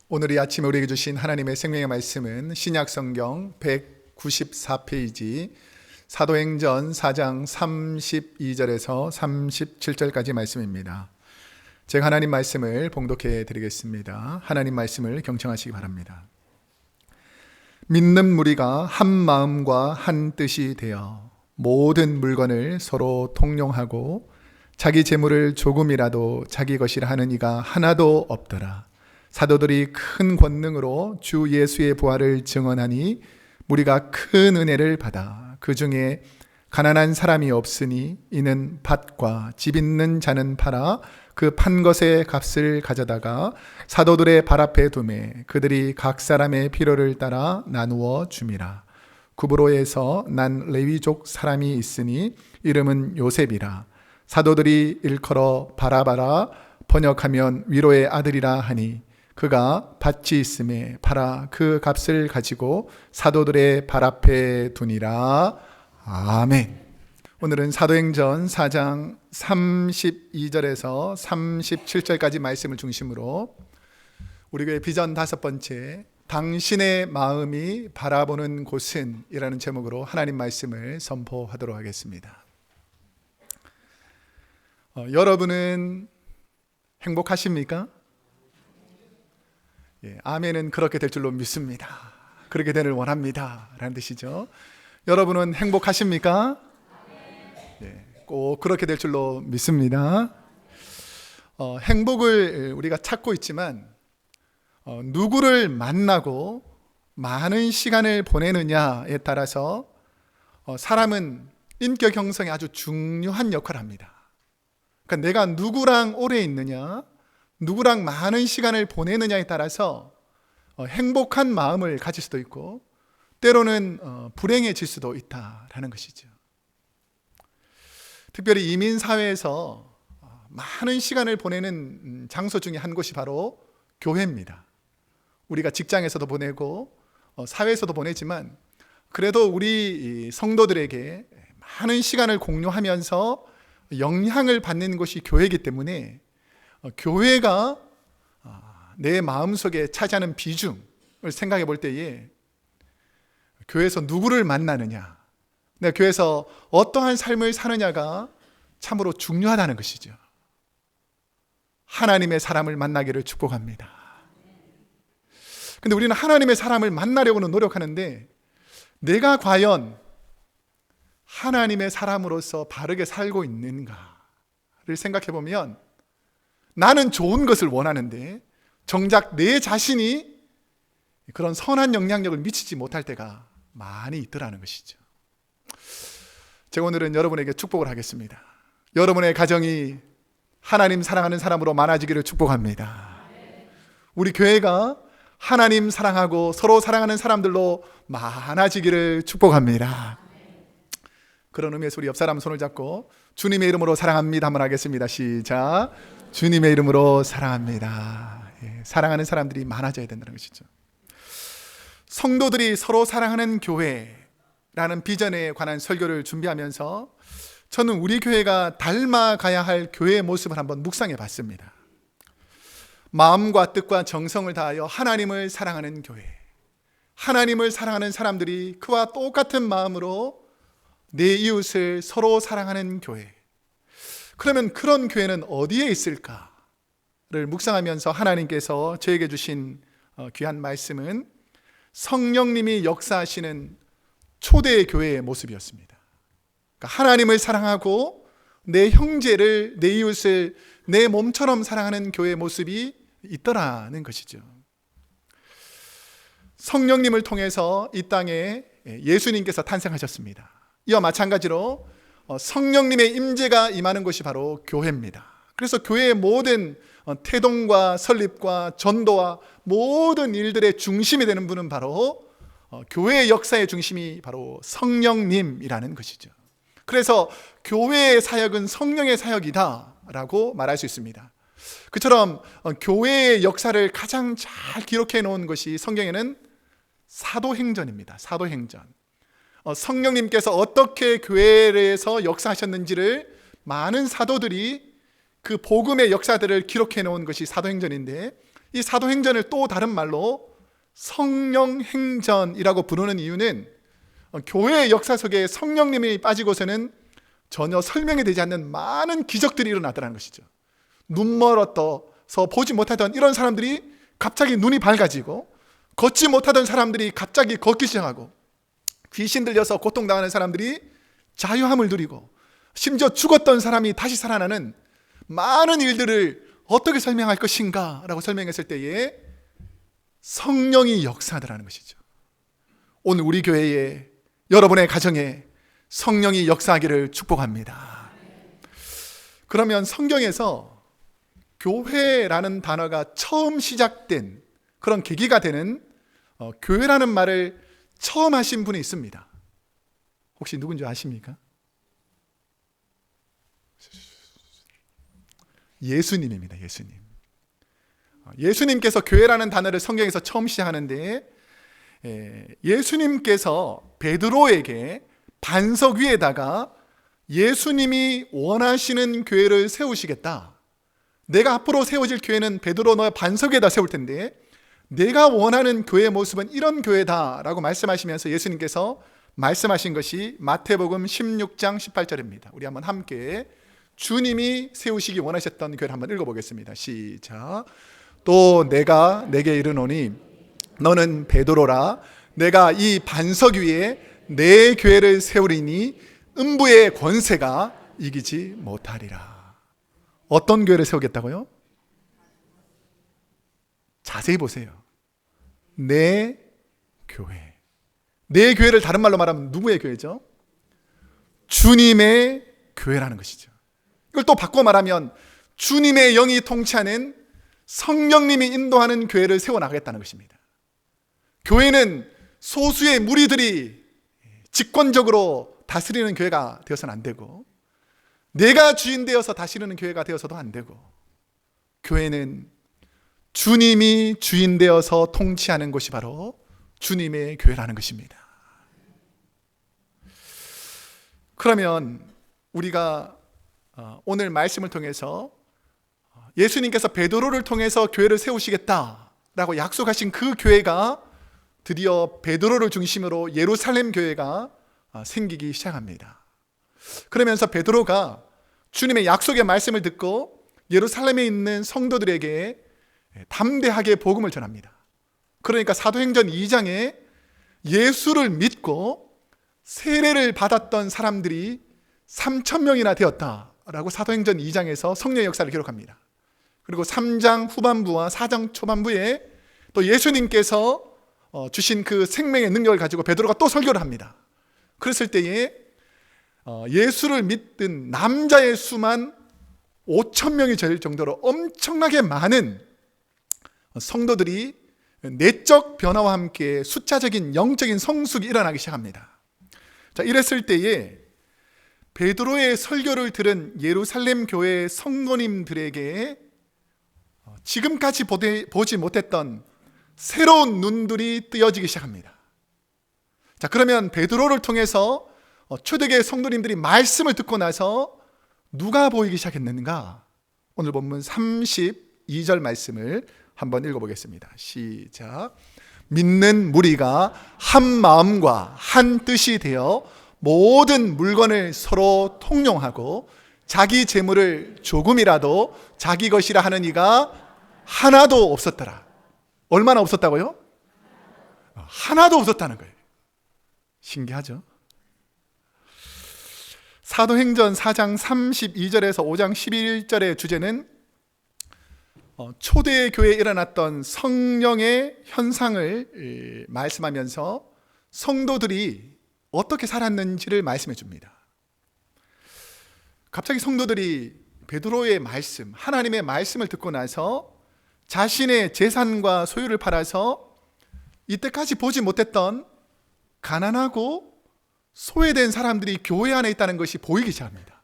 오늘 이 아침에 우리에게 주신 하나님의 생명의 말씀은 신약성경 194페이지 사도행전 4장 32절에서 37절까지 말씀입니다. 제가 하나님 말씀을 봉독해 드리겠습니다. 하나님 말씀을 경청하시기 바랍니다. 믿는 무리가 한 마음과 한 뜻이 되어 모든 물건을 서로 통용하고 자기 재물을 조금이라도 자기 것이라 하는 이가 하나도 없더라. 사도들이 큰 권능으로 주 예수의 부활을 증언하니 무리가 큰 은혜를 받아 그 중에 가난한 사람이 없으니 이는 밭과 집 있는 자는 팔아 그 판 것의 값을 가져다가 사도들의 발 앞에 두매 그들이 각 사람의 필요를 따라 나누어 줌이라. 구브로에서 난 레위족 사람이 있으니 이름은 요셉이라. 사도들이 일컬어 바라바라 번역하면 위로의 아들이라 하니 그가 밭이 있음에 팔아 그 값을 가지고 사도들의 발 앞에 두니라. 아멘. 오늘은 사도행전 4장 32절에서 37절까지 말씀을 중심으로 우리 교회 비전 5번째 당신의 마음이 바라보는 곳은 이라는 제목으로 하나님 말씀을 선포하도록 하겠습니다. 여러분은 행복하십니까? 예, 아멘은 그렇게 될 줄로 믿습니다. 그렇게 되길 원합니다 라는 뜻이죠. 여러분은 행복하십니까? 예, 꼭 그렇게 될 줄로 믿습니다. 행복을 우리가 찾고 있지만 누구를 만나고 많은 시간을 보내느냐에 따라서 사람은 인격 형성에 아주 중요한 역할을 합니다. 그러니까 내가 누구랑 오래 있느냐, 누구랑 많은 시간을 보내느냐에 따라서 행복한 마음을 가질 수도 있고 때로는 불행해질 수도 있다라는 것이죠. 특별히 이민사회에서 많은 시간을 보내는 장소 중에 한 곳이 바로 교회입니다. 우리가 직장에서도 보내고 사회에서도 보내지만 그래도 우리 성도들에게 많은 시간을 공유하면서 영향을 받는 곳이 교회이기 때문에 교회가 내 마음속에 차지하는 비중을 생각해 볼 때에 교회에서 누구를 만나느냐, 내가 교회에서 어떠한 삶을 사느냐가 참으로 중요하다는 것이죠. 하나님의 사람을 만나기를 축복합니다. 근데 우리는 하나님의 사람을 만나려고는 노력하는데 내가 과연 하나님의 사람으로서 바르게 살고 있는가를 생각해 보면 나는 좋은 것을 원하는데 정작 내 자신이 그런 선한 영향력을 미치지 못할 때가 많이 있더라는 것이죠. 제가 오늘은 여러분에게 축복을 하겠습니다. 여러분의 가정이 하나님 사랑하는 사람으로 많아지기를 축복합니다. 우리 교회가 하나님 사랑하고 서로 사랑하는 사람들로 많아지기를 축복합니다. 그런 의미에서 우리 옆 사람 손을 잡고 주님의 이름으로 사랑합니다 한번 하겠습니다. 시작. 주님의 이름으로 사랑합니다. 예, 사랑하는 사람들이 많아져야 된다는 것이죠. 성도들이 서로 사랑하는 교회라는 비전에 관한 설교를 준비하면서 저는 우리 교회가 닮아가야 할 교회의 모습을 한번 묵상해 봤습니다. 마음과 뜻과 정성을 다하여 하나님을 사랑하는 교회, 하나님을 사랑하는 사람들이 그와 똑같은 마음으로 내 이웃을 서로 사랑하는 교회. 그러면 그런 교회는 어디에 있을까를 묵상하면서 하나님께서 저에게 주신 귀한 말씀은 성령님이 역사하시는 초대 교회의 모습이었습니다. 그러니까 하나님을 사랑하고 내 형제를, 내 이웃을 내 몸처럼 사랑하는 교회의 모습이 있더라는 것이죠. 성령님을 통해서 이 땅에 예수님께서 탄생하셨습니다. 이와 마찬가지로 성령님의 임재가 임하는 것이 바로 교회입니다. 그래서 교회의 모든 태동과 설립과 전도와 모든 일들의 중심이 되는 분은 바로 교회의 역사의 중심이 바로 성령님이라는 것이죠. 그래서 교회의 사역은 성령의 사역이다라고 말할 수 있습니다. 그처럼 교회의 역사를 가장 잘 기록해 놓은 것이 성경에는 사도행전입니다. 사도행전. 성령님께서 어떻게 교회에서 역사하셨는지를 많은 사도들이 그 복음의 역사들을 기록해 놓은 것이 사도행전인데 이 사도행전을 또 다른 말로 성령행전이라고 부르는 이유는 교회의 역사 속에 성령님이 빠지고서는 전혀 설명이 되지 않는 많은 기적들이 일어나더라는 것이죠. 눈 멀어서 보지 못하던 이런 사람들이 갑자기 눈이 밝아지고, 걷지 못하던 사람들이 갑자기 걷기 시작하고, 귀신 들려서 고통당하는 사람들이 자유함을 누리고, 심지어 죽었던 사람이 다시 살아나는 많은 일들을 어떻게 설명할 것인가 라고 설명했을 때에 성령이 역사하더라는 것이죠. 오늘 우리 교회에, 여러분의 가정에 성령이 역사하기를 축복합니다. 그러면 성경에서 교회라는 단어가 처음 시작된 그런 계기가 되는 교회라는 말을 처음 하신 분이 있습니다. 혹시 누군지 아십니까? 예수님입니다. 예수님께서 교회라는 단어를 성경에서 처음 시작하는데, 예수님께서 베드로에게 반석 위에다가 예수님이 원하시는 교회를 세우시겠다, 내가 앞으로 세워질 교회는 베드로 너의 반석 위에다 세울 텐데 내가 원하는 교회의 모습은 이런 교회다 라고 말씀하시면서 예수님께서 말씀하신 것이 마태복음 16장 18절입니다. 우리 한번 함께 주님이 세우시기 원하셨던 교회를 한번 읽어보겠습니다. 시작. 또 내가 내게 이르노니 너는 베드로라. 내가 이 반석 위에 내 교회를 세우리니 음부의 권세가 이기지 못하리라. 어떤 교회를 세우겠다고요? 자세히 보세요. 내 교회. 내 교회를 다른 말로 말하면 누구의 교회죠? 주님의 교회라는 것이죠. 이걸 또 바꿔 말하면 주님의 영이 통치하는 성령님이 인도하는 교회를 세워나가겠다는 것입니다. 교회는 소수의 무리들이 직권적으로 다스리는 교회가 되어서는 안 되고, 내가 주인 되어서 다스리는 교회가 되어서도 안 되고, 교회는 주님이 주인 되어서 통치하는 곳이 바로 주님의 교회라는 것입니다. 그러면 우리가 오늘 말씀을 통해서 예수님께서 베드로를 통해서 교회를 세우시겠다라고 약속하신 그 교회가 드디어 베드로를 중심으로 예루살렘 교회가 생기기 시작합니다. 그러면서 베드로가 주님의 약속의 말씀을 듣고 예루살렘에 있는 성도들에게 담대하게 복음을 전합니다. 그러니까 사도행전 2장에 예수를 믿고 세례를 받았던 사람들이 3,000명이나 되었다라고 사도행전 2장에서 성령의 역사를 기록합니다. 그리고 3장 후반부와 4장 초반부에 또 예수님께서 주신 그 생명의 능력을 가지고 베드로가 또 설교를 합니다. 그랬을 때에 예수를 믿은 남자의 수만 5,000명이 될 정도로 엄청나게 많은 성도들이 내적 변화와 함께 숫자적인 영적인 성숙이 일어나기 시작합니다. 자, 이랬을 때에 베드로의 설교를 들은 예루살렘 교회의 성도님들에게 지금까지 보지 못했던 새로운 눈들이 뜨여지기 시작합니다. 자, 그러면 베드로를 통해서 초대교회 성도님들이 말씀을 듣고 나서 누가 보이기 시작했는가? 오늘 본문 32절 말씀을 한번 읽어보겠습니다. 시작. 믿는 무리가 한 마음과 한 뜻이 되어 모든 물건을 서로 통용하고 자기 재물을 조금이라도 자기 것이라 하는 이가 하나도 없었더라. 얼마나 없었다고요? 하나도 없었다는 거예요. 신기하죠? 사도행전 4장 32절에서 5장 11절의 주제는 초대교회에 일어났던 성령의 현상을 말씀하면서 성도들이 어떻게 살았는지를 말씀해 줍니다. 갑자기 성도들이 베드로의 말씀, 하나님의 말씀을 듣고 나서 자신의 재산과 소유를 팔아서 이때까지 보지 못했던 가난하고 소외된 사람들이 교회 안에 있다는 것이 보이기 시작합니다.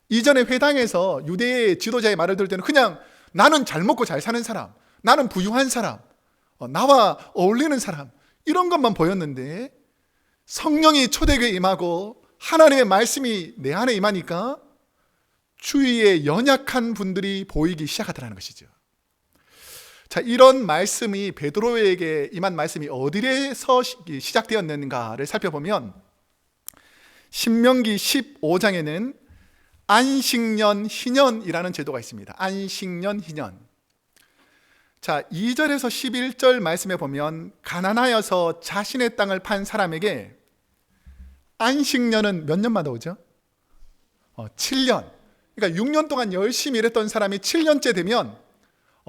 이전에 회당에서 유대의 지도자의 말을 들을 때는 그냥 나는 잘 먹고 잘 사는 사람, 나는 부유한 사람, 나와 어울리는 사람, 이런 것만 보였는데 성령이 초대교회에 임하고 하나님의 말씀이 내 안에 임하니까 주위에 연약한 분들이 보이기 시작하더라는 것이죠. 자, 이런 말씀이 베드로에게 임한 말씀이 어디에서 시작되었는가를 살펴보면 신명기 15장에는 안식년, 희년이라는 제도가 있습니다. 안식년, 희년. 자, 2절에서 11절 말씀에 보면 가난하여서 자신의 땅을 판 사람에게 안식년은 몇 년마다 오죠? 7년. 그러니까 6년 동안 열심히 일했던 사람이 7년째 되면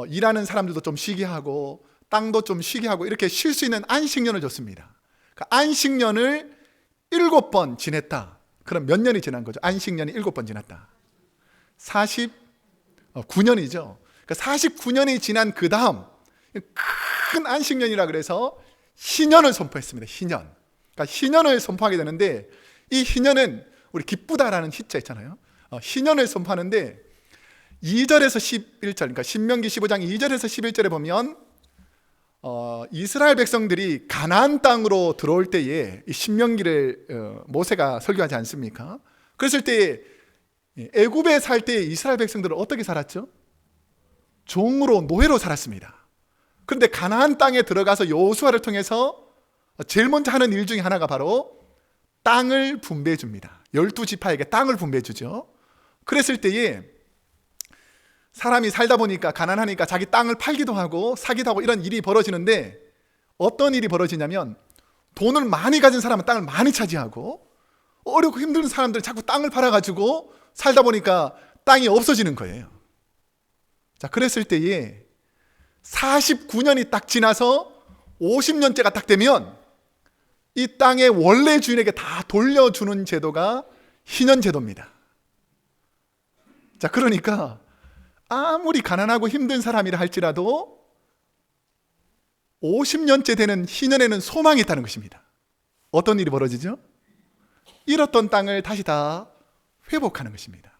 일하는 사람들도 좀 쉬게 하고 땅도 좀 쉬게 하고 이렇게 쉴 수 있는 안식년을 줬습니다. 그러니까 안식년을 7번 지냈다. 그럼 몇 년이 지난 거죠? 안식년이 7번 지났다. 49년이죠. 그러니까 49년이 지난 그 다음 큰 안식년이라 그래서 희년을 선포했습니다. 희년. 그러니까 희년을 선포하게 되는데 이 희년은 우리 기쁘다라는 희자 있잖아요. 희년을 선포하는데 2절에서 11절, 그러니까 신명기 15장 2절에서 11절에 보면 이스라엘 백성들이 가나안 땅으로 들어올 때에 이 신명기를 모세가 설교하지 않습니까? 그랬을 때 애굽에 살 때 이스라엘 백성들은 어떻게 살았죠? 종으로 노예로 살았습니다. 그런데 가나안 땅에 들어가서 여호수아를 통해서 제일 먼저 하는 일 중에 하나가 바로 땅을 분배해 줍니다. 12지파에게 땅을 분배해 주죠. 그랬을 때에 사람이 살다 보니까 가난하니까 자기 땅을 팔기도 하고 사기도 하고 이런 일이 벌어지는데 어떤 일이 벌어지냐면 돈을 많이 가진 사람은 땅을 많이 차지하고 어렵고 힘든 사람들은 자꾸 땅을 팔아가지고 살다 보니까 땅이 없어지는 거예요. 자, 그랬을 때에 49년이 딱 지나서 50년째가 딱 되면 이 땅의 원래 주인에게 다 돌려주는 제도가 희년 제도입니다. 자, 그러니까 아무리 가난하고 힘든 사람이라 할지라도 50년째 되는 희년에는 소망이 있다는 것입니다. 어떤 일이 벌어지죠? 잃었던 땅을 다시 다 회복하는 것입니다.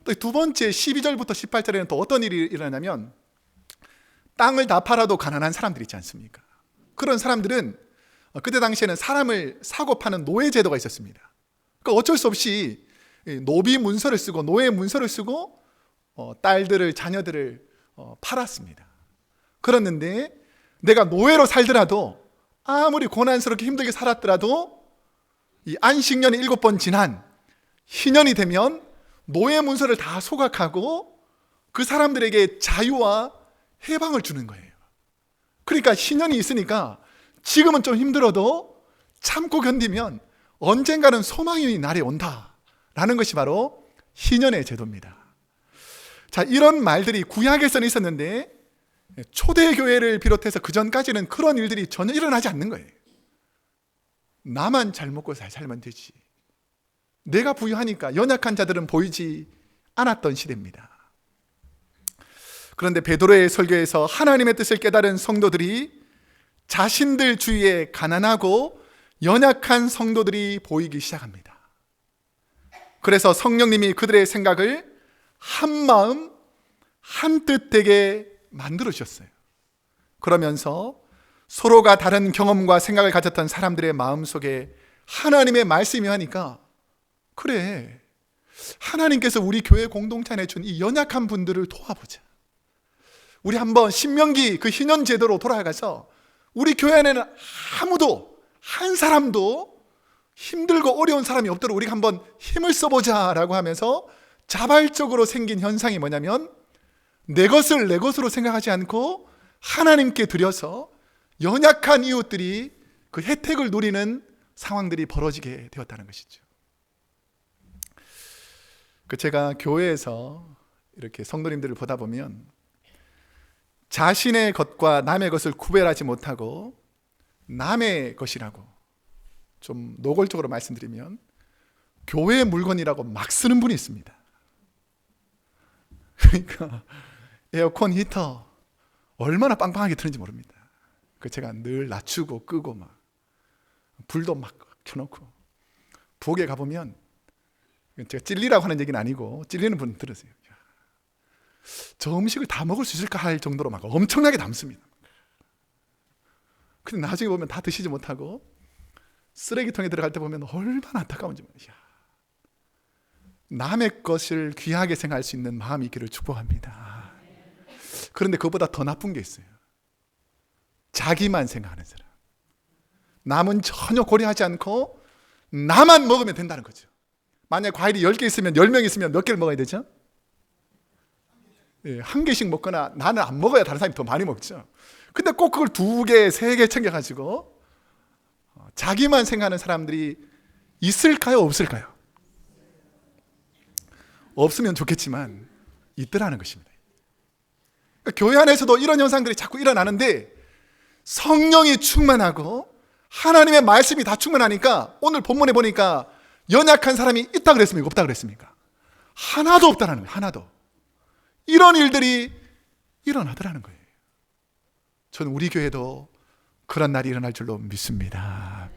또 두 번째 12절부터 18절에는 또 어떤 일이 일어나냐면 땅을 다 팔아도 가난한 사람들 있지 않습니까? 그런 사람들은 그때 당시에는 사람을 사고 파는 노예 제도가 있었습니다. 그러니까 어쩔 수 없이 노비 문서를 쓰고 노예 문서를 쓰고 딸들을 자녀들을 팔았습니다. 그랬는데 내가 노예로 살더라도 아무리 고난스럽게 힘들게 살았더라도 이 안식년이 7번 지난 희년이 되면 노예 문서를 다 소각하고 그 사람들에게 자유와 해방을 주는 거예요. 그러니까 희년이 있으니까 지금은 좀 힘들어도 참고 견디면 언젠가는 소망의 날이 온다라는 것이 바로 희년의 제도입니다. 자, 이런 말들이 구약에서는 있었는데 초대교회를 비롯해서 그 전까지는 그런 일들이 전혀 일어나지 않는 거예요. 나만 잘 먹고 잘 살면 되지. 내가 부유하니까 연약한 자들은 보이지 않았던 시대입니다. 그런데 베드로의 설교에서 하나님의 뜻을 깨달은 성도들이 자신들 주위에 가난하고 연약한 성도들이 보이기 시작합니다. 그래서 성령님이 그들의 생각을 한 마음 한 뜻 되게 만들어 주셨어요. 그러면서 서로가 다른 경험과 생각을 가졌던 사람들의 마음속에 하나님의 말씀이 하니까 그래, 하나님께서 우리 교회 공동체 안에 준 이 연약한 분들을 도와보자. 우리 한번 신명기 그 희년 제도로 돌아가서 우리 교회 안에는 아무도 한 사람도 힘들고 어려운 사람이 없도록 우리가 한번 힘을 써보자 라고 하면서 자발적으로 생긴 현상이 뭐냐면 내 것을 내 것으로 생각하지 않고 하나님께 드려서 연약한 이웃들이 그 혜택을 누리는 상황들이 벌어지게 되었다는 것이죠. 제가 교회에서 이렇게 성도님들을 보다 보면 자신의 것과 남의 것을 구별하지 못하고 남의 것이라고 좀 노골적으로 말씀드리면 교회의 물건이라고 막 쓰는 분이 있습니다. 그러니까 에어컨 히터 얼마나 빵빵하게 트는지 모릅니다. 제가 늘 낮추고 끄고 막 불도 막 켜놓고 부엌에 가보면 제가 찔리라고 하는 얘기는 아니고 찔리는 분 들으세요. 저 음식을 다 먹을 수 있을까 할 정도로 막 엄청나게 담습니다. 근데 나중에 보면 다 드시지 못하고 쓰레기통에 들어갈 때 보면 얼마나 안타까운지 말이야. 남의 것을 귀하게 생각할 수 있는 마음이 있기를 축복합니다. 그런데 그보다 더 나쁜 게 있어요. 자기만 생각하는 사람. 남은 전혀 고려하지 않고 나만 먹으면 된다는 거죠. 만약 과일이 10개 있으면 10명 있으면 몇 개를 먹어야 되죠? 한 개씩 먹거나 나는 안 먹어야 다른 사람이 더 많이 먹죠. 근데 꼭 그걸 2개, 3개 챙겨가지고 자기만 생각하는 사람들이 있을까요? 없을까요? 없으면 좋겠지만 있더라는 것입니다. 그러니까 교회 안에서도 이런 현상들이 자꾸 일어나는데 성령이 충만하고 하나님의 말씀이 다 충만하니까 오늘 본문에 보니까 연약한 사람이 있다 그랬습니까? 없다 그랬습니까? 하나도 없다는 거예요. 하나도. 이런 일들이 일어나더라는 거예요. 저는 우리 교회도 그런 날이 일어날 줄로 믿습니다.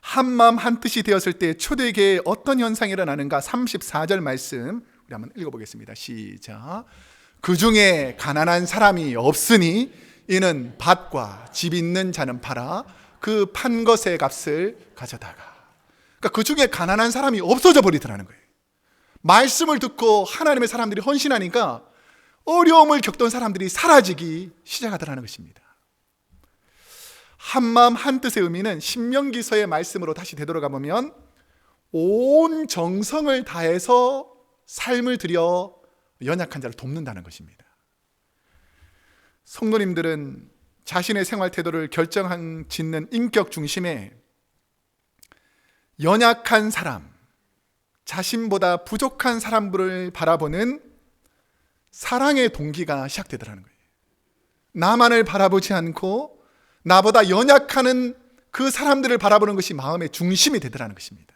한마음 한뜻이 되었을 때 초대교회에 어떤 현상이 일어나는가? 34절 말씀 우리 한번 읽어보겠습니다. 시작. 그 중에 가난한 사람이 없으니 이는 밭과 집 있는 자는 팔아 그 판 것의 값을 가져다가. 그러니까 그 중에 가난한 사람이 없어져 버리더라는 거예요. 말씀을 듣고 하나님의 사람들이 헌신하니까 어려움을 겪던 사람들이 사라지기 시작하더라는 것입니다. 한마음 한뜻의 의미는 신명기서의 말씀으로 다시 되돌아가 보면 온 정성을 다해서 삶을 들여 연약한 자를 돕는다는 것입니다. 성도님들은 자신의 생활 태도를 짓는 인격 중심에 연약한 사람, 자신보다 부족한 사람들을 바라보는 사랑의 동기가 시작되더라는 거예요. 나만을 바라보지 않고 나보다 연약한 그 사람들을 바라보는 것이 마음의 중심이 되더라는 것입니다.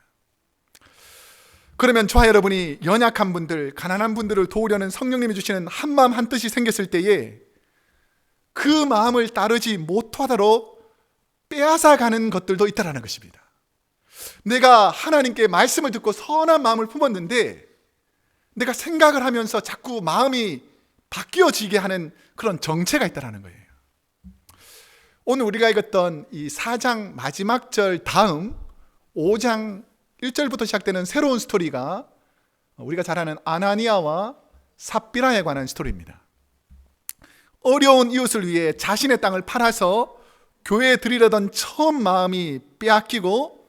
그러면 저와 여러분이 연약한 분들, 가난한 분들을 도우려는 성령님이 주시는 한마음 한뜻이 생겼을 때에 그 마음을 따르지 못하도록 빼앗아가는 것들도 있다는 것입니다. 내가 하나님께 말씀을 듣고 선한 마음을 품었는데 내가 생각을 하면서 자꾸 마음이 바뀌어지게 하는 그런 정체가 있다는 거예요. 오늘 우리가 읽었던 이 4장 마지막 절 다음 5장 1절부터 시작되는 새로운 스토리가 우리가 잘 아는 아나니아와 삽비라에 관한 스토리입니다. 어려운 이웃을 위해 자신의 땅을 팔아서 교회에 드리려던 처음 마음이 빼앗기고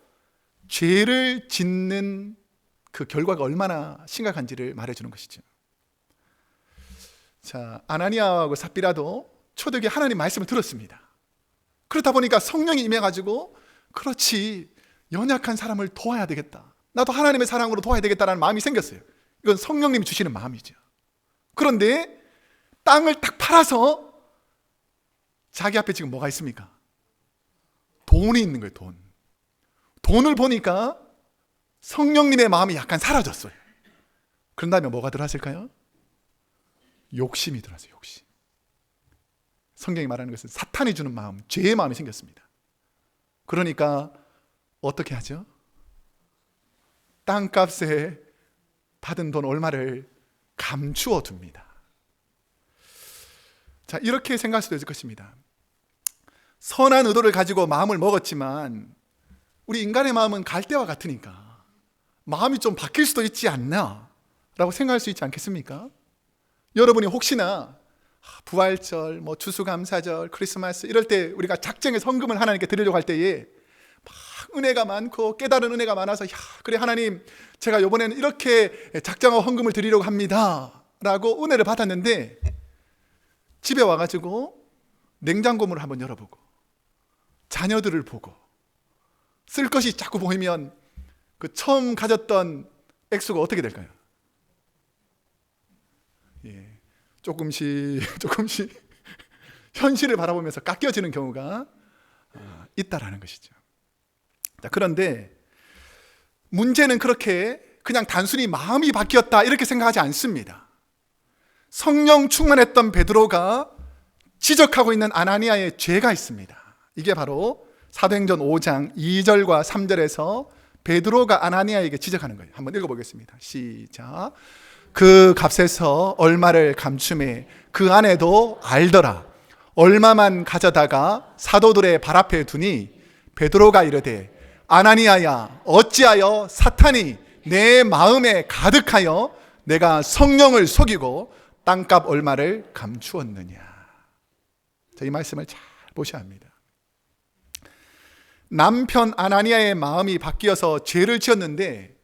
죄를 짓는 그 결과가 얼마나 심각한지를 말해주는 것이죠. 자, 아나니아하고 삽비라도 초대교회 하나님 말씀을 들었습니다. 그렇다 보니까 성령이 임해가지고 그렇지, 연약한 사람을 도와야 되겠다, 나도 하나님의 사랑으로 도와야 되겠다라는 마음이 생겼어요. 이건 성령님이 주시는 마음이죠. 그런데 땅을 딱 팔아서 자기 앞에 지금 뭐가 있습니까? 돈이 있는 거예요. 돈을 보니까 성령님의 마음이 약간 사라졌어요. 그런 다음에 뭐가 들어왔을까요? 욕심이 들어왔어요. 욕심. 성경이 말하는 것은 사탄이 주는 마음, 죄의 마음이 생겼습니다. 그러니까 어떻게 하죠? 땅값에 받은 돈 얼마를 감추어 둡니다. 자, 이렇게 생각할 수도 있을 것입니다. 선한 의도를 가지고 마음을 먹었지만 우리 인간의 마음은 갈대와 같으니까 마음이 좀 바뀔 수도 있지 않나 라고 생각할 수 있지 않겠습니까? 여러분이 혹시나 부활절, 추수감사절, 크리스마스 이럴 때 우리가 작정의 헌금을 하나님께 드리려고 할 때에 막 은혜가 많고 깨달은 은혜가 많아서 그래 하나님, 제가 이번에는 이렇게 작정하고 헌금을 드리려고 합니다 라고 은혜를 받았는데 집에 와가지고 냉장고문을 한번 열어보고 자녀들을 보고 쓸 것이 자꾸 보이면 그 처음 가졌던 액수가 어떻게 될까요? 조금씩 현실을 바라보면서 깎여지는 경우가 있다라는 것이죠. 자, 그런데 문제는 그렇게 그냥 단순히 마음이 바뀌었다 이렇게 생각하지 않습니다. 성령 충만했던 베드로가 지적하고 있는 아나니아의 죄가 있습니다. 이게 바로 사도행전 5장 2절과 3절에서 베드로가 아나니아에게 지적하는 거예요. 한번 읽어보겠습니다. 시작. 그 값에서 얼마를 감춤해 그 안에도 알더라. 얼마만 가져다가 사도들의 발 앞에 두니 베드로가 이르되 아나니아야, 어찌하여 사탄이 내 마음에 가득하여 내가 성령을 속이고 땅값 얼마를 감추었느냐. 자, 이 말씀을 잘 보셔야 합니다. 남편 아나니아의 마음이 바뀌어서 죄를 지었는데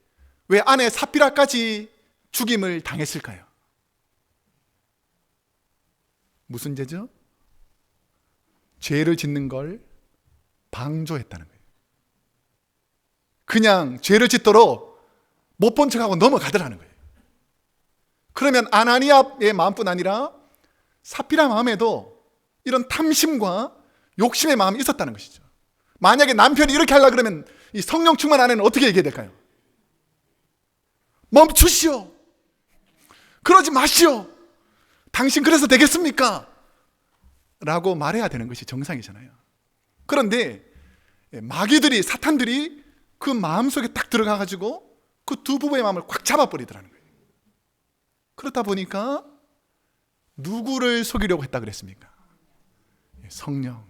왜 아내 삽비라까지 죽임을 당했을까요? 무슨 죄죠? 죄를 짓는 걸 방조했다는 거예요. 그냥 죄를 짓도록 못 본 척하고 넘어가더라는 거예요. 그러면 아나니아의 마음뿐 아니라 삽비라 마음에도 이런 탐심과 욕심의 마음이 있었다는 것이죠. 만약에 남편이 이렇게 하려고 그러면 이 성령 충만 아내는 어떻게 얘기해야 될까요? 멈추시오. 그러지 마시오. 당신 그래서 되겠습니까? 라고 말해야 되는 것이 정상이잖아요. 그런데 마귀들이, 사탄들이 그 마음속에 딱 들어가가지고 그 두 부부의 마음을 꽉 잡아버리더라는 거예요. 그렇다 보니까 누구를 속이려고 했다 그랬습니까? 성령.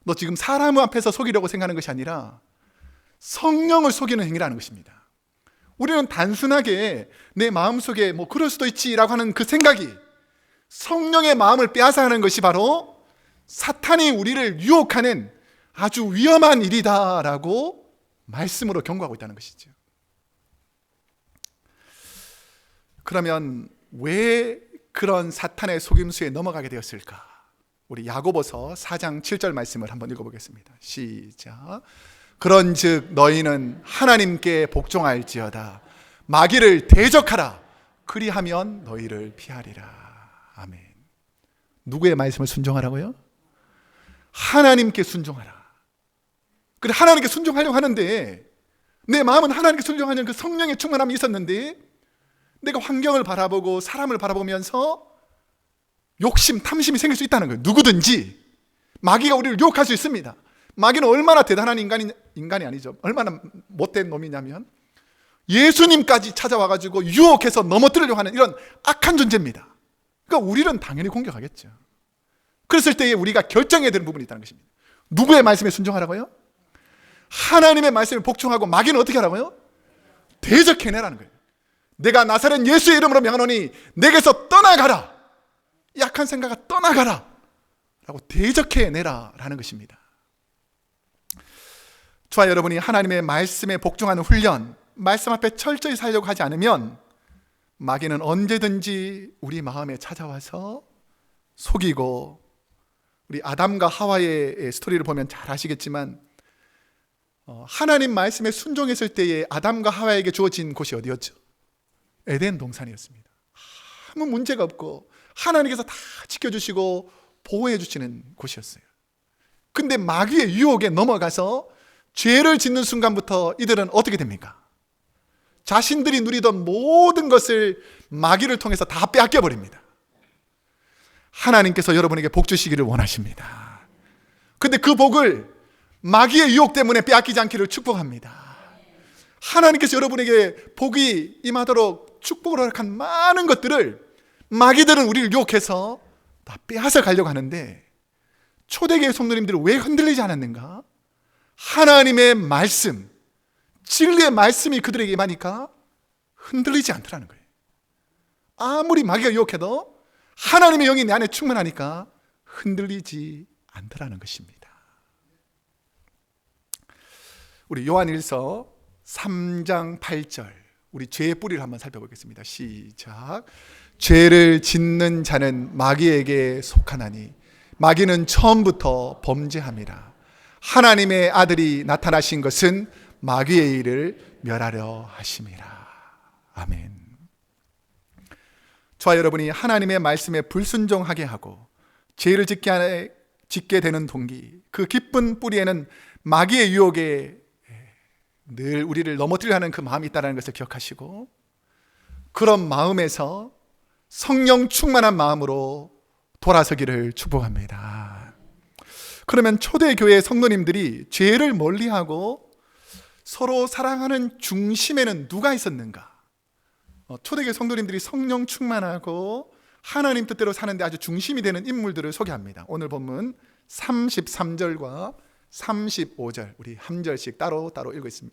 너 지금 사람 앞에서 속이려고 생각하는 것이 아니라 성령을 속이는 행위라는 것입니다. 우리는 단순하게 내 마음속에 뭐 그럴 수도 있지라고 하는 그 생각이 성령의 마음을 빼앗아가는 것이 바로 사탄이 우리를 유혹하는 아주 위험한 일이다라고 말씀으로 경고하고 있다는 것이죠. 그러면 왜 그런 사탄의 속임수에 넘어가게 되었을까? 우리 야고보서 4장 7절 말씀을 한번 읽어보겠습니다. 시작. 그런즉 너희는 하나님께 복종할지어다. 마귀를 대적하라. 그리하면 너희를 피하리라. 아멘. 누구의 말씀을 순종하라고요? 하나님께 순종하라. 그래, 하나님께 순종하려고 하는데 내 마음은 하나님께 순종하는 그 성령의 충만함이 있었는데 내가 환경을 바라보고 사람을 바라보면서 욕심, 탐심이 생길 수 있다는 거예요. 누구든지 마귀가 우리를 유혹할 수 있습니다. 마귀는 얼마나 대단한 인간이 아니죠. 얼마나 못된 놈이냐면 예수님까지 찾아와가지고 유혹해서 넘어뜨리려고 하는 이런 악한 존재입니다. 그러니까 우리는 당연히 공격하겠죠. 그랬을 때에 우리가 결정해야 되는 부분이 있다는 것입니다. 누구의 말씀에 순종하라고요? 하나님의 말씀에 복종하고 마귀는 어떻게 하라고요? 대적해내라는 거예요. 내가 나사렛 예수의 이름으로 명하노니 내게서 떠나가라. 약한 생각아 떠나가라 라고 대적해내라 라는 것입니다. 저와 여러분이 하나님의 말씀에 복종하는 훈련, 말씀 앞에 철저히 살려고 하지 않으면 마귀는 언제든지 우리 마음에 찾아와서 속이고, 우리 아담과 하와의 스토리를 보면 잘 아시겠지만 하나님 말씀에 순종했을 때에 아담과 하와에게 주어진 곳이 어디였죠? 에덴 동산이었습니다. 아무 문제가 없고 하나님께서 다 지켜주시고 보호해 주시는 곳이었어요. 근데 마귀의 유혹에 넘어가서 죄를 짓는 순간부터 이들은 어떻게 됩니까? 자신들이 누리던 모든 것을 마귀를 통해서 다 빼앗겨 버립니다. 하나님께서 여러분에게 복 주시기를 원하십니다. 근데 그 복을 마귀의 유혹 때문에 빼앗기지 않기를 축복합니다. 하나님께서 여러분에게 복이 임하도록 축복을 허락한 많은 것들을 마귀들은 우리를 유혹해서 다 빼앗아 가려고 하는데, 초대교회 성도님들은 왜 흔들리지 않았는가? 하나님의 말씀, 진리의 말씀이 그들에게 임하니까 흔들리지 않더라는 거예요. 아무리 마귀가 유혹해도 하나님의 영이 내 안에 충만하니까 흔들리지 않더라는 것입니다. 우리 요한일서 3장 8절, 우리 죄의 뿌리를 한번 살펴보겠습니다. 시작. 죄를 짓는 자는 마귀에게 속하나니 마귀는 처음부터 범죄함이라. 하나님의 아들이 나타나신 것은 마귀의 일을 멸하려 하심이라. 아멘. 저와 여러분이 하나님의 말씀에 불순종하게 하고 죄를 짓게 되는 동기, 그 기쁜 뿌리에는 마귀의 유혹에 늘 우리를 넘어뜨리려 하는 그 마음이 있다는 것을 기억하시고, 그런 마음에서 성령 충만한 마음으로 돌아서기를 축복합니다. 그러면 초대교회 성도님들이 죄를 멀리하고 서로 사랑하는 중심에는 누가 있었는가? 초대교회 성도님들이 성령 충만하고 하나님 뜻대로 사는데 아주 중심이 되는 인물들을 소개합니다. 오늘 본문 33절과 35절, 우리 한 절씩 따로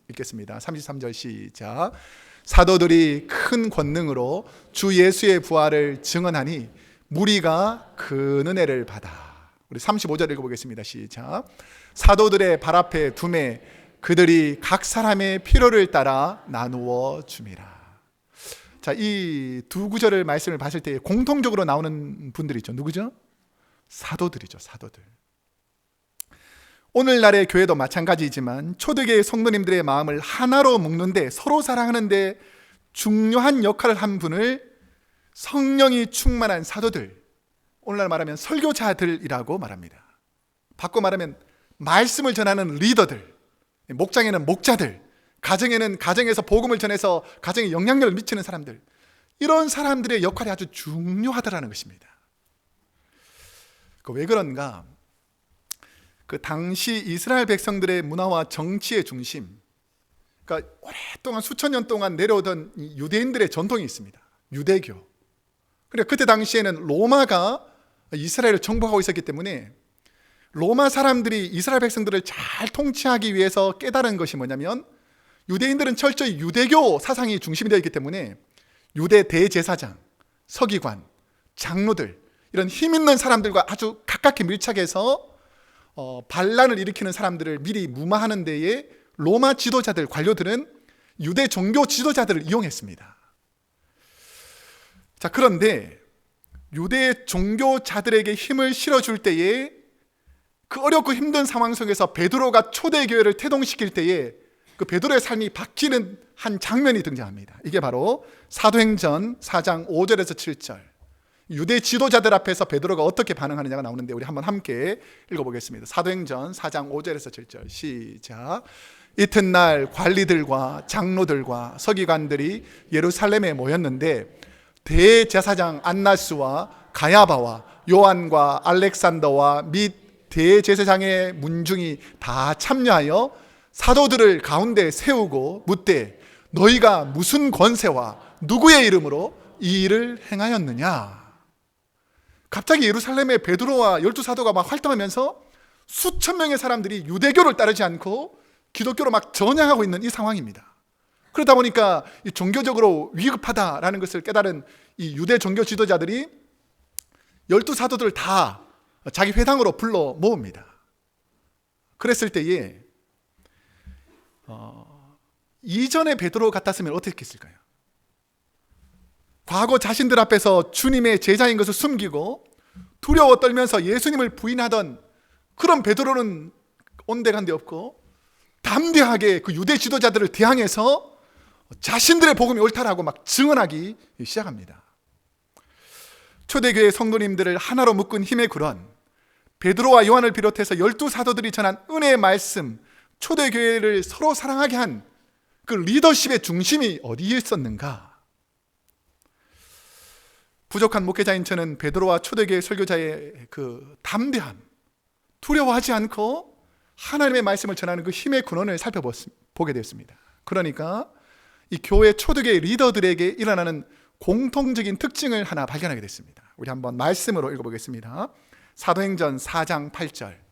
읽겠습니다. 33절 시작. 사도들이 큰 권능으로 주 예수의 부활을 증언하니 무리가 그 은혜를 받아. 우리 35절 읽어보겠습니다. 시작. 사도들의 발 앞에 두매 그들이 각 사람의 필요를 따라 나누어 줌이라. 자, 이 두 구절을 말씀을 봤을 때 공통적으로 나오는 분들이 있죠. 누구죠? 사도들이죠. 사도들. 오늘날의 교회도 마찬가지지만 초대교회 성도님들의 마음을 하나로 묶는데, 서로 사랑하는데 중요한 역할을 한 분을 성령이 충만한 사도들, 오늘날 말하면 설교자들이라고 말합니다. 바꿔 말하면 말씀을 전하는 리더들, 목장에는 목자들, 가정에는 가정에서 복음을 전해서 가정에 영향력을 미치는 사람들, 이런 사람들의 역할이 아주 중요하다라는 것입니다. 왜 그런가? 그 당시 이스라엘 백성들의 문화와 정치의 중심, 그러니까 오랫동안 수천 년 동안 내려오던 유대인들의 전통이 있습니다. 유대교. 그러니까 그때 당시에는 로마가 이스라엘을 정복하고 있었기 때문에 로마 사람들이 이스라엘 백성들을 잘 통치하기 위해서 깨달은 것이 뭐냐면, 유대인들은 철저히 유대교 사상이 중심이 되어 있기 때문에 유대 대제사장, 서기관, 장로들, 이런 힘 있는 사람들과 아주 가깝게 밀착해서 반란을 일으키는 사람들을 미리 무마하는 데에 로마 지도자들, 관료들은 유대 종교 지도자들을 이용했습니다. 자, 그런데 유대 종교자들에게 힘을 실어줄 때에, 그 어렵고 힘든 상황 속에서 베드로가 초대교회를 태동시킬 때에 그 베드로의 삶이 바뀌는 한 장면이 등장합니다. 이게 바로 사도행전 4장 5절에서 7절. 유대 지도자들 앞에서 베드로가 어떻게 반응하느냐가 나오는데, 우리 한번 함께 읽어보겠습니다. 사도행전 4장 5절에서 7절 시작. 이튿날 관리들과 장로들과 서기관들이 예루살렘에 모였는데, 대제사장 안나스와 가야바와 요한과 알렉산더와 및 대제사장의 문중이 다 참여하여 사도들을 가운데 세우고 묻되, 너희가 무슨 권세와 누구의 이름으로 이 일을 행하였느냐? 갑자기 예루살렘에 베드로와 12사도가 막 활동하면서 수천 명의 사람들이 유대교를 따르지 않고 기독교로 막 전향하고 있는 이 상황입니다. 그러다 보니까 이 종교적으로 위급하다라는 것을 깨달은 이 유대 종교 지도자들이 12사도들을 다 자기 회당으로 불러 모읍니다. 그랬을 때에 이전에 베드로 같았으면 어떻게 했을까요? 과거 자신들 앞에서 주님의 제자인 것을 숨기고 두려워 떨면서 예수님을 부인하던 그런 베드로는 온데간데 없고, 담대하게 그 유대 지도자들을 대항해서 자신들의 복음이 옳다라고 막 증언하기 시작합니다. 초대교회 성도님들을 하나로 묶은 힘의 근원, 베드로와 요한을 비롯해서 12사도들이 전한 은혜의 말씀, 초대교회를 서로 사랑하게 한 그 리더십의 중심이 어디에 있었는가? 부족한 목회자인 저는 베드로와 초대교회 설교자의 그 담대함, 두려워하지 않고 하나님의 말씀을 전하는 그 힘의 근원을 살펴보게 되었습니다. 그러니까 이 교회 초대교회 리더들에게 일어나는 공통적인 특징을 하나 발견하게 됐습니다. 우리 한번 말씀으로 읽어보겠습니다. 사도행전 4장 8절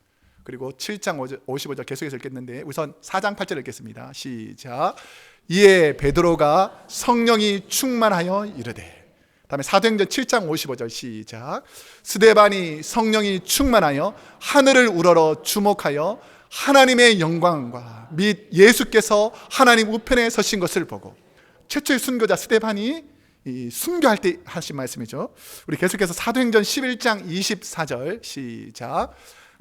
그리고 7장 55절 계속해서 읽겠는데, 우선 4장 8절 읽겠습니다. 시작. 이에 베드로가 성령이 충만하여 이르되, 다음에 사도행전 7장 55절 시작. 스데반이 성령이 충만하여 하늘을 우러러 주목하여 하나님의 영광과 및 예수께서 하나님 우편에 서신 것을 보고. 최초의 순교자 스데반이 순교할 때 하신 말씀이죠. 우리 계속해서 사도행전 11장 24절 시작.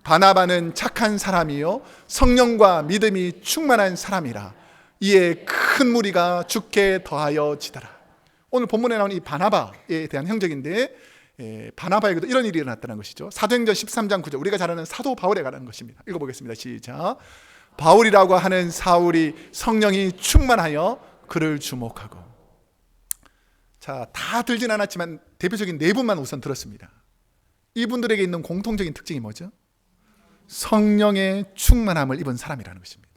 바나바는 착한 사람이요 성령과 믿음이 충만한 사람이라. 이에 큰 무리가 주께 더하여 지더라. 오늘 본문에 나온 이 바나바에 대한 형적인데, 바나바에게도 이런 일이 일어났다는 것이죠. 사도행전 13장 9절, 우리가 잘 아는 사도 바울에 관한 것입니다. 읽어보겠습니다. 시작. 바울이라고 하는 사울이 성령이 충만하여 그를 주목하고. 자, 다 들진 않았지만 대표적인 네 분만 우선 들었습니다. 이분들에게 있는 공통적인 특징이 뭐죠? 성령의 충만함을 입은 사람이라는 것입니다.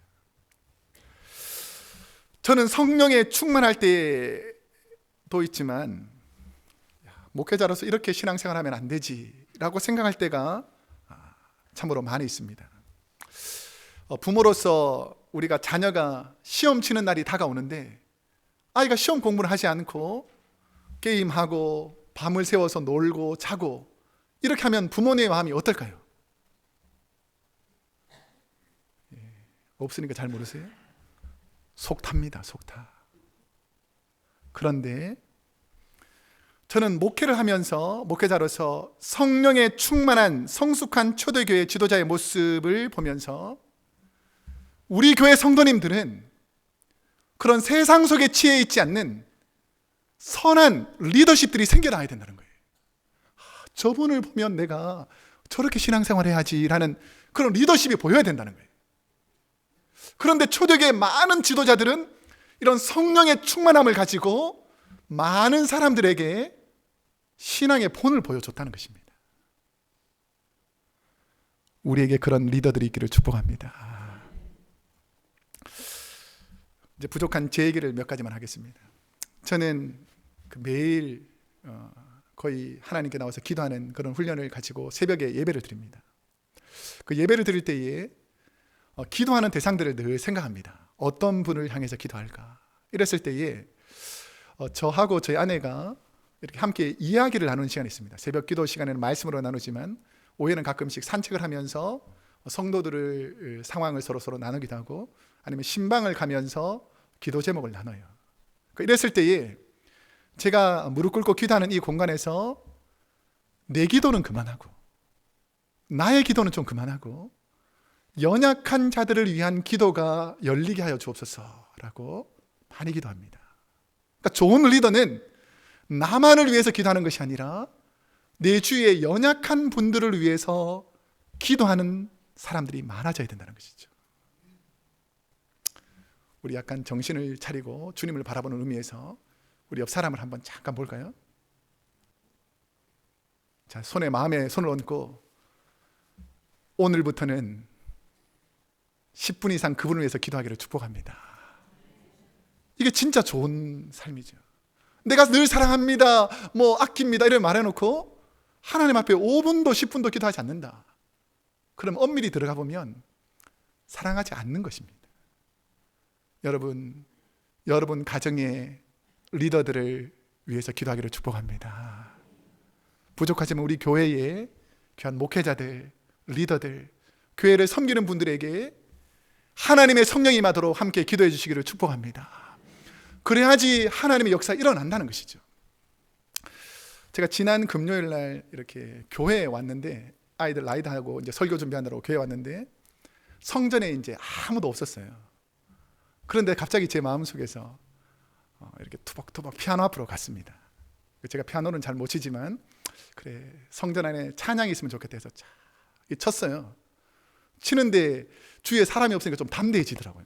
저는 성령에 충만할 때도 있지만, 목회자로서 이렇게 신앙생활하면 안 되지라고 생각할 때가 참으로 많이 있습니다. 부모로서 우리가 자녀가 시험 치는 날이 다가오는데 아이가 시험 공부를 하지 않고 게임하고 밤을 새워서 놀고 자고 이렇게 하면 부모님의 마음이 어떨까요? 없으니까 잘 모르세요? 속탑니다. 속타. 그런데 저는 목회를 하면서 목회자로서 성령에 충만한 성숙한 초대교회 지도자의 모습을 보면서 우리 교회 성도님들은 그런 세상 속에 취해 있지 않는 선한 리더십들이 생겨나야 된다는 거예요. 저분을 보면 내가 저렇게 신앙생활 해야지라는 그런 리더십이 보여야 된다는 거예요. 그런데 초대교회 많은 지도자들은 이런 성령의 충만함을 가지고 많은 사람들에게 신앙의 본을 보여줬다는 것입니다. 우리에게 그런 리더들이 있기를 축복합니다. 이제 부족한 제 얘기를 몇 가지만 하겠습니다. 저는 매일 거의 하나님께 나와서 기도하는 그런 훈련을 가지고 새벽에 예배를 드립니다. 그 예배를 드릴 때에 기도하는 대상들을 늘 생각합니다. 어떤 분을 향해서 기도할까? 이랬을 때에 저하고 저희 아내가 이렇게 함께 이야기를 나누는 시간이 있습니다. 새벽 기도 시간에는 말씀으로 나누지만 오후에는 가끔씩 산책을 하면서 성도들을 상황을 서로 나누기도 하고 아니면 신방을 가면서 기도 제목을 나눠요. 이랬을 때에 제가 무릎 꿇고 기도하는 이 공간에서 내 기도는 그만하고 나의 기도는 좀 그만하고 연약한 자들을 위한 기도가 열리게 하여 주옵소서라고 많이 기도합니다. 그러니까 좋은 리더는 나만을 위해서 기도하는 것이 아니라 내 주위의 연약한 분들을 위해서 기도하는 사람들이 많아져야 된다는 것이죠. 우리 약간 정신을 차리고 주님을 바라보는 의미에서 우리 옆 사람을 한번 잠깐 볼까요? 자, 마음에 손을 얹고 오늘부터는 10분 이상 그분을 위해서 기도하기를 축복합니다. 이게 진짜 좋은 삶이죠. 내가 늘 사랑합니다, 아낍니다 이런 말해놓고 하나님 앞에 5분도 10분도 기도하지 않는다. 그럼 엄밀히 들어가 보면 사랑하지 않는 것입니다. 여러분 가정의 리더들을 위해서 기도하기를 축복합니다. 부족하지만 우리 교회의 귀한 목회자들, 리더들, 교회를 섬기는 분들에게 하나님의 성령이 임하도록 함께 기도해 주시기를 축복합니다. 그래야지 하나님의 역사가 일어난다는 것이죠. 제가 지난 금요일 날 이렇게 교회에 왔는데 아이들 라이드하고 이제 설교 준비하느라고 교회에 왔는데 성전에 이제 아무도 없었어요. 그런데 갑자기 제 마음속에서 이렇게 투벅투벅 피아노 앞으로 갔습니다. 제가 피아노는 잘 못 치지만 그래 성전 안에 찬양이 있으면 좋겠다 해서 쳤어요. 치는데 주위에 사람이 없으니까 좀 담대해지더라고요.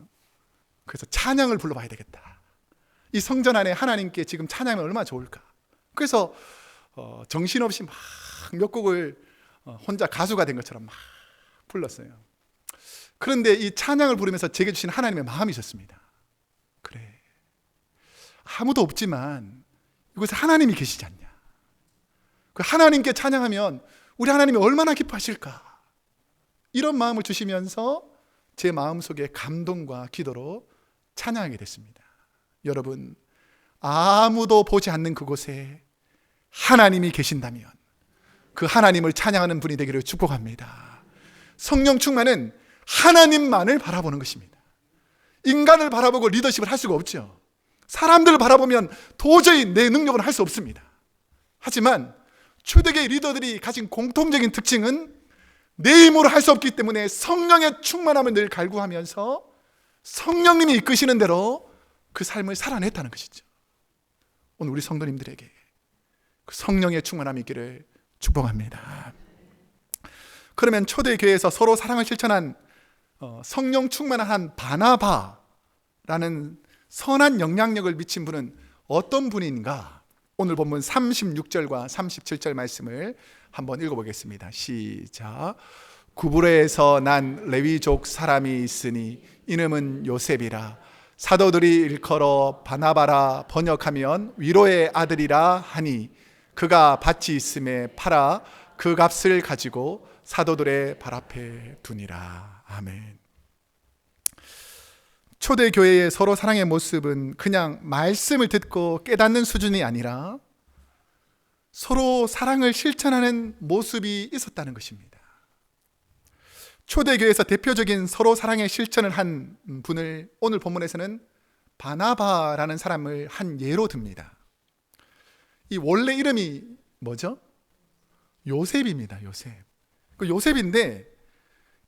그래서 찬양을 불러봐야 되겠다. 이 성전 안에 하나님께 지금 찬양하면 얼마나 좋을까. 그래서 정신없이 막 몇 곡을 혼자 가수가 된 것처럼 막 불렀어요. 그런데 이 찬양을 부르면서 제게 주신 하나님의 마음이 있었습니다. 그래, 아무도 없지만 이곳에 하나님이 계시지 않냐. 그 하나님께 찬양하면 우리 하나님이 얼마나 기뻐하실까. 이런 마음을 주시면서 제 마음속에 감동과 기도로 찬양하게 됐습니다. 여러분, 아무도 보지 않는 그곳에 하나님이 계신다면 그 하나님을 찬양하는 분이 되기를 축복합니다. 성령 충만은 하나님만을 바라보는 것입니다. 인간을 바라보고 리더십을 할 수가 없죠. 사람들을 바라보면 도저히 내 능력으로 할 수 없습니다. 하지만 초대교회 리더들이 가진 공통적인 특징은 내 힘으로 할 수 없기 때문에 성령의 충만함을 늘 갈구하면서 성령님이 이끄시는 대로 그 삶을 살아냈다는 것이죠. 오늘 우리 성도님들에게 그 성령의 충만함이 있기를 축복합니다. 그러면 초대교회에서 서로 사랑을 실천한 성령 충만한 바나바라는 선한 영향력을 미친 분은 어떤 분인가? 오늘 본문 36절과 37절 말씀을 한번 읽어보겠습니다. 시작. 구브로에서 난 레위족 사람이 있으니 이름은 요셉이라. 사도들이 일컬어 바나바라 번역하면 위로의 아들이라 하니 그가 밭이 있음에 팔아 그 값을 가지고 사도들의 발 앞에 두니라. 아멘. 초대교회의 서로 사랑의 모습은 그냥 말씀을 듣고 깨닫는 수준이 아니라 서로 사랑을 실천하는 모습이 있었다는 것입니다. 초대교회에서 대표적인 서로 사랑의 실천을 한 분을 오늘 본문에서는 바나바라는 사람을 한 예로 듭니다. 이 원래 이름이 뭐죠? 요셉입니다. 요셉. 그 요셉인데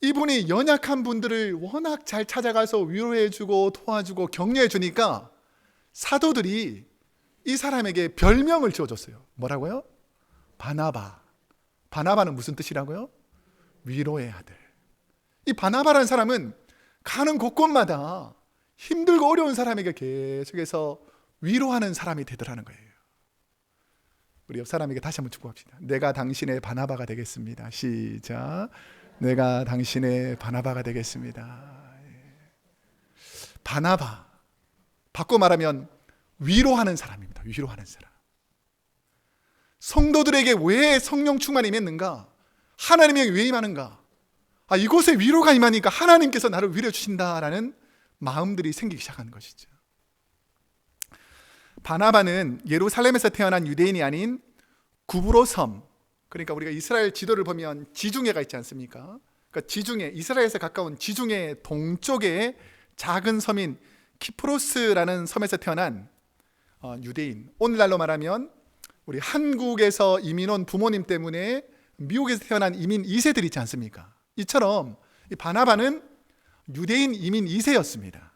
이분이 연약한 분들을 워낙 잘 찾아가서 위로해주고 도와주고 격려해주니까 사도들이 이 사람에게 별명을 지어줬어요. 뭐라고요? 바나바. 바나바는 무슨 뜻이라고요? 위로의 아들. 이 바나바라는 사람은 가는 곳곳마다 힘들고 어려운 사람에게 계속해서 위로하는 사람이 되더라는 거예요. 우리 옆 사람에게 다시 한번 축복합시다. 내가 당신의 바나바가 되겠습니다. 시작. 내가 당신의 바나바가 되겠습니다. 바나바, 바꿔 말하면 위로하는 사람입니다. 위로하는 사람. 성도들에게 왜 성령 충만이 임했는가? 하나님이 왜 임하는가? 이곳에 위로가 임하니까 하나님께서 나를 위로해 주신다라는 마음들이 생기기 시작한 것이죠. 바나바는 예루살렘에서 태어난 유대인이 아닌 구브로 섬, 그러니까 우리가 이스라엘 지도를 보면 지중해가 있지 않습니까? 그러니까 지중해, 이스라엘에서 가까운 지중해 동쪽의 작은 섬인 키프로스라는 섬에서 태어난 유대인. 오늘날로 말하면 우리 한국에서 이민 온 부모님 때문에 미국에서 태어난 이민 2세들 있지 않습니까? 이처럼 이 바나바는 유대인 이민 2세였습니다.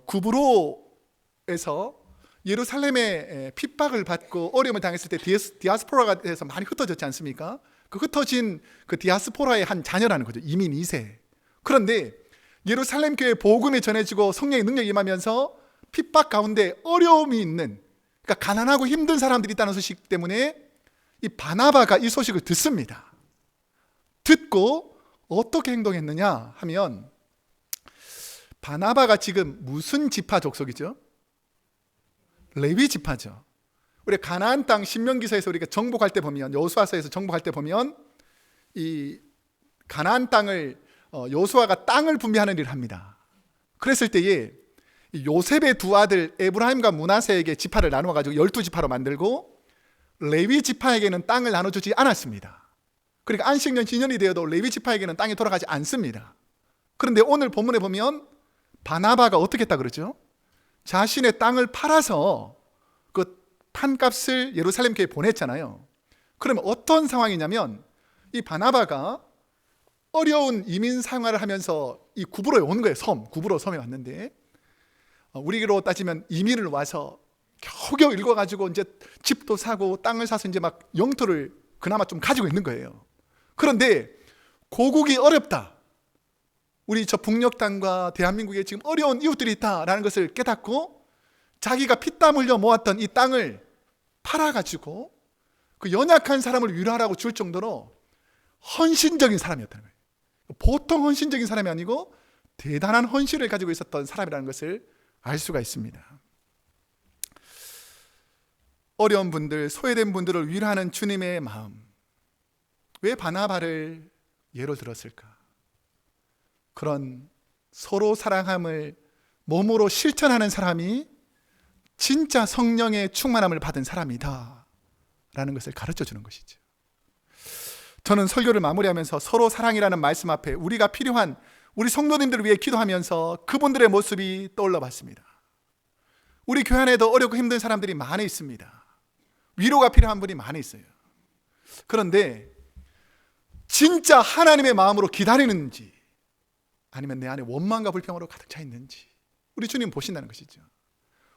구브로에서 예루살렘에 핍박을 받고 어려움을 당했을 때 디아스포라가 돼서 많이 흩어졌지 않습니까? 그 흩어진 그 디아스포라의 한 자녀라는 거죠. 이민 2세. 그런데 예루살렘 교회 복음이 전해지고 성령의 능력이 임하면서 핍박 가운데 어려움이 있는, 그러니까 가난하고 힘든 사람들이 있다는 소식 때문에 이 바나바가 이 소식을 듣습니다. 듣고 어떻게 행동했느냐 하면, 바나바가 지금 무슨 지파 족속이죠? 레위 지파죠. 우리 가나안 땅 신명기서에서 우리가 정복할 때 보면, 여호수아서에서 정복할 때 보면 이 가나안 땅을 여호수아가 땅을 분배하는 일을 합니다. 그랬을 때에 요셉의 두 아들 에브라임과 므낫세에게 지파를 나누어 가지고 12지파로 만들고 레위 지파에게는 땅을 나눠주지 않았습니다. 그러니까 안식년 지년이 되어도 레위 지파에게는 땅이 돌아가지 않습니다. 그런데 오늘 본문에 보면 바나바가 어떻게 했다 그러죠? 자신의 땅을 팔아서 그 판값을 예루살렘 교회에 보냈잖아요. 그러면 어떤 상황이냐면, 이 바나바가 어려운 이민 생활을 하면서 이 구브로에 온 거예요. 구브로 섬에 왔는데, 우리로 따지면 이민을 와서 겨우겨우 읽어가지고 이제 집도 사고 땅을 사서 이제 막 영토를 그나마 좀 가지고 있는 거예요. 그런데 고국이 어렵다, 우리 저 북녘 땅과 대한민국에 지금 어려운 이웃들이 있다라는 것을 깨닫고 자기가 피땀 흘려 모았던 이 땅을 팔아가지고 그 연약한 사람을 위로하라고 줄 정도로 헌신적인 사람이었다는 거예요. 보통 헌신적인 사람이 아니고 대단한 헌신을 가지고 있었던 사람이라는 것을 알 수가 있습니다. 어려운 분들, 소외된 분들을 위로하는 주님의 마음, 왜 바나바를 예로 들었을까? 그런 서로 사랑함을 몸으로 실천하는 사람이 진짜 성령의 충만함을 받은 사람이다 라는 것을 가르쳐 주는 것이죠. 저는 설교를 마무리하면서 서로 사랑이라는 말씀 앞에 우리가 필요한 우리 성도님들을 위해 기도하면서 그분들의 모습이 떠올라 봤습니다. 우리 교회 안에도 어렵고 힘든 사람들이 많이 있습니다. 위로가 필요한 분이 많이 있어요. 그런데 진짜 하나님의 마음으로 기다리는지, 아니면 내 안에 원망과 불평으로 가득 차 있는지 우리 주님 보신다는 것이죠.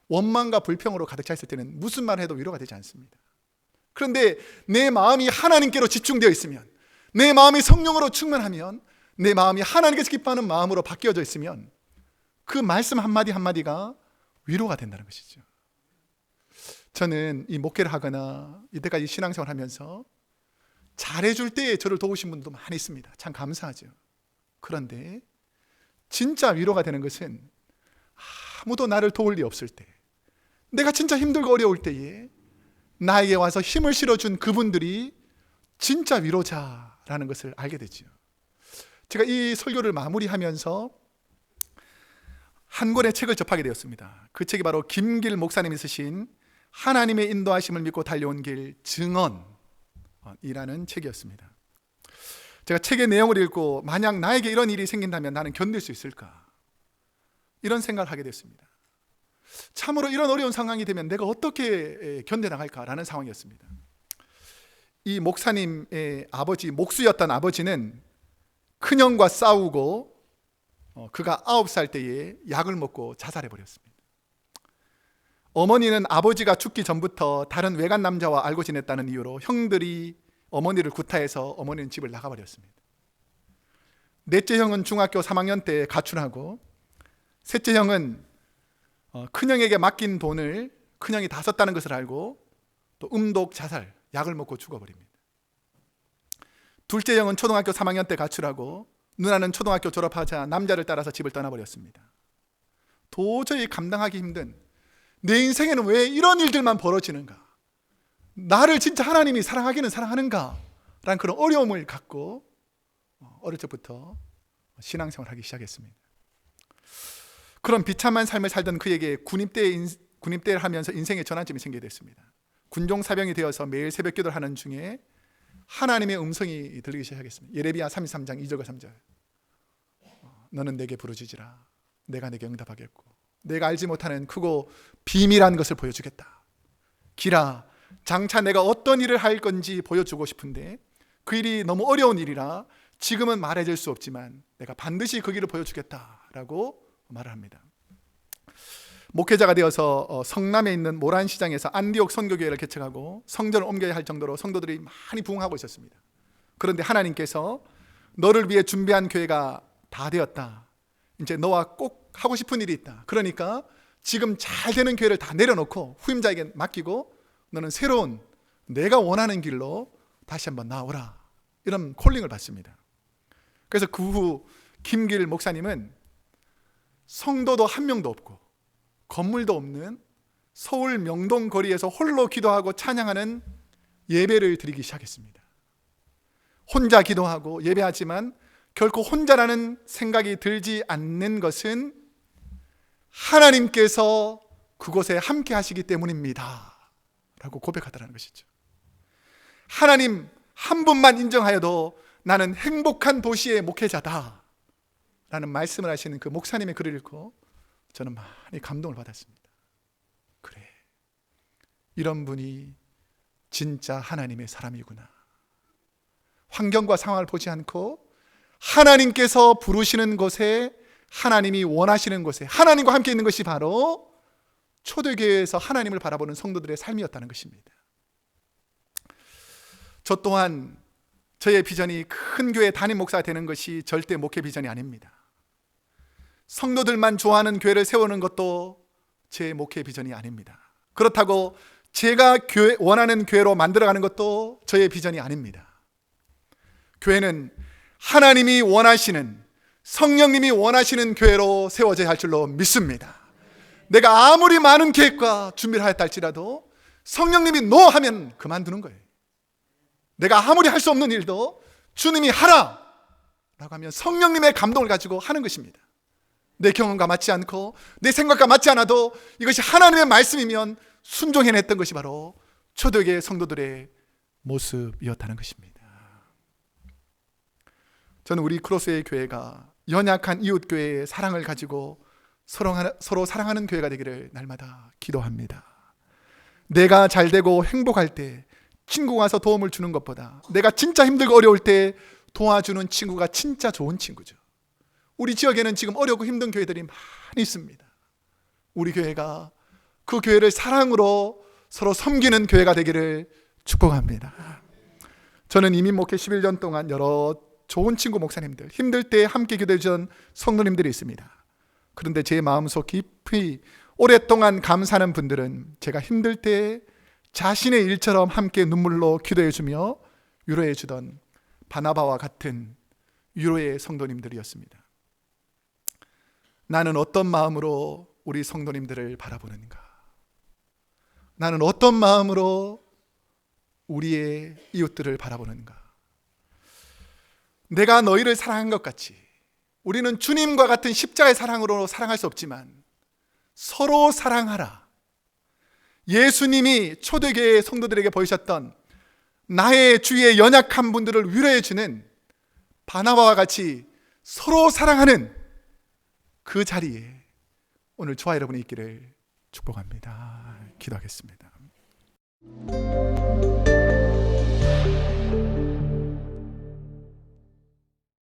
원망과 불평으로 가득 차 있을 때는 무슨 말을 해도 위로가 되지 않습니다. 그런데 내 마음이 하나님께로 집중되어 있으면, 내 마음이 성령으로 충만하면, 내 마음이 하나님께서 기뻐하는 마음으로 바뀌어져 있으면 그 말씀 한마디 한마디가 위로가 된다는 것이죠. 저는 이 목회를 하거나 이때까지 신앙생활을 하면서 잘해줄 때에 저를 도우신 분도 많이 있습니다. 참 감사하죠. 그런데 진짜 위로가 되는 것은 아무도 나를 도울 리 없을 때, 내가 진짜 힘들고 어려울 때에 나에게 와서 힘을 실어준 그분들이 진짜 위로자라는 것을 알게 되죠. 제가 이 설교를 마무리하면서 한 권의 책을 접하게 되었습니다. 그 책이 바로 김길 목사님이 쓰신 하나님의 인도하심을 믿고 달려온 길 증언이라는 책이었습니다. 제가 책의 내용을 읽고 만약 나에게 이런 일이 생긴다면 나는 견딜 수 있을까? 이런 생각을 하게 됐습니다. 참으로 이런 어려운 상황이 되면 내가 어떻게 견뎌나갈까라는 상황이었습니다. 이 목사님의 아버지, 목수였던 아버지는 큰형과 싸우고 그가 9살 때에 약을 먹고 자살해버렸습니다. 어머니는 아버지가 죽기 전부터 다른 외간 남자와 알고 지냈다는 이유로 형들이 어머니를 구타해서 어머니는 집을 나가버렸습니다. 넷째 형은 중학교 3학년 때 가출하고, 셋째 형은 큰형에게 맡긴 돈을 큰형이 다 썼다는 것을 알고 또 음독 자살, 약을 먹고 죽어버립니다. 둘째 형은 초등학교 3학년 때 가출하고, 누나는 초등학교 졸업하자 남자를 따라서 집을 떠나버렸습니다. 도저히 감당하기 힘든, 내 인생에는 왜 이런 일들만 벌어지는가? 나를 진짜 하나님이 사랑하기는 사랑하는가? 라는 그런 어려움을 갖고 어릴 적부터 신앙생활을 하기 시작했습니다. 그런 비참한 삶을 살던 그에게 군입대를 하면서 인생의 전환점이 생기게 됐습니다. 군종사병이 되어서 매일 새벽 기도를 하는 중에 하나님의 음성이 들리기 시작했습니다. 예레미야 33장 2절과 3절. 너는 내게 부르짖으라. 내가 내게 응답하겠고 내가 알지 못하는 크고 비밀한 것을 보여주겠다. 기라, 장차 내가 어떤 일을 할 건지 보여주고 싶은데 그 일이 너무 어려운 일이라 지금은 말해줄 수 없지만 내가 반드시 그 길을 보여주겠다라고 말을 합니다. 목회자가 되어서 성남에 있는 모란시장에서 안디옥 선교교회를 개척하고 성전을 옮겨야 할 정도로 성도들이 많이 부흥하고 있었습니다. 그런데 하나님께서 너를 위해 준비한 교회가 다 되었다. 이제 너와 꼭 하고 싶은 일이 있다. 그러니까 지금 잘 되는 교회를 다 내려놓고 후임자에게 맡기고 너는 새로운 내가 원하는 길로 다시 한번 나오라. 이런 콜링을 받습니다. 그래서 그 후 김길 목사님은 성도도 한 명도 없고 건물도 없는 서울 명동 거리에서 홀로 기도하고 찬양하는 예배를 드리기 시작했습니다. 혼자 기도하고 예배하지만 결코 혼자라는 생각이 들지 않는 것은 하나님께서 그곳에 함께 하시기 때문입니다 라고 고백하더라는 것이죠. 하나님 한 분만 인정하여도 나는 행복한 도시의 목회자다 라는 말씀을 하시는 그 목사님의 글을 읽고 저는 많이 감동을 받았습니다. 그래, 이런 분이 진짜 하나님의 사람이구나. 환경과 상황을 보지 않고 하나님께서 부르시는 곳에, 하나님이 원하시는 곳에 하나님과 함께 있는 것이 바로 초대교회에서 하나님을 바라보는 성도들의 삶이었다는 것입니다. 저 또한 저의 비전이 큰 교회 담임 목사가 되는 것이 절대 목회 비전이 아닙니다. 성도들만 좋아하는 교회를 세우는 것도 제 목회 비전이 아닙니다. 그렇다고 제가 원하는 교회로 만들어가는 것도 저의 비전이 아닙니다. 교회는 하나님이 원하시는, 성령님이 원하시는 교회로 세워져야 할 줄로 믿습니다. 내가 아무리 많은 계획과 준비를 하였다 할지라도 성령님이 노 하면 그만두는 거예요. 내가 아무리 할 수 없는 일도 주님이 하라 라고 하면 성령님의 감동을 가지고 하는 것입니다. 내 경험과 맞지 않고 내 생각과 맞지 않아도 이것이 하나님의 말씀이면 순종해냈던 것이 바로 초대교회 성도들의 모습이었다는 것입니다. 저는 우리 크로스웨이 교회가 연약한 이웃 교회의 사랑을 가지고 서로 사랑하는 교회가 되기를 날마다 기도합니다. 내가 잘 되고 행복할 때 친구가 와서 도움을 주는 것보다 내가 진짜 힘들고 어려울 때 도와주는 친구가 진짜 좋은 친구죠. 우리 지역에는 지금 어렵고 힘든 교회들이 많이 있습니다. 우리 교회가 그 교회를 사랑으로 서로 섬기는 교회가 되기를 축복합니다. 저는 이민 목회 11년 동안 여러 좋은 친구 목사님들, 힘들 때 함께 기도해 주신 성도님들이 있습니다. 그런데 제 마음속 깊이 오랫동안 감사하는 분들은 제가 힘들 때 자신의 일처럼 함께 눈물로 기도해 주며 위로해 주던 바나바와 같은 위로의 성도님들이었습니다. 나는 어떤 마음으로 우리 성도님들을 바라보는가? 나는 어떤 마음으로 우리의 이웃들을 바라보는가? 내가 너희를 사랑한 것 같이 우리는 주님과 같은 십자가의 사랑으로 사랑할 수 없지만 서로 사랑하라. 예수님이 초대교회 성도들에게 보이셨던 나의 주위의 연약한 분들을 위로해 주는 바나바와 같이 서로 사랑하는 그 자리에 오늘 저와 여러분이 있기를 축복합니다. 기도하겠습니다.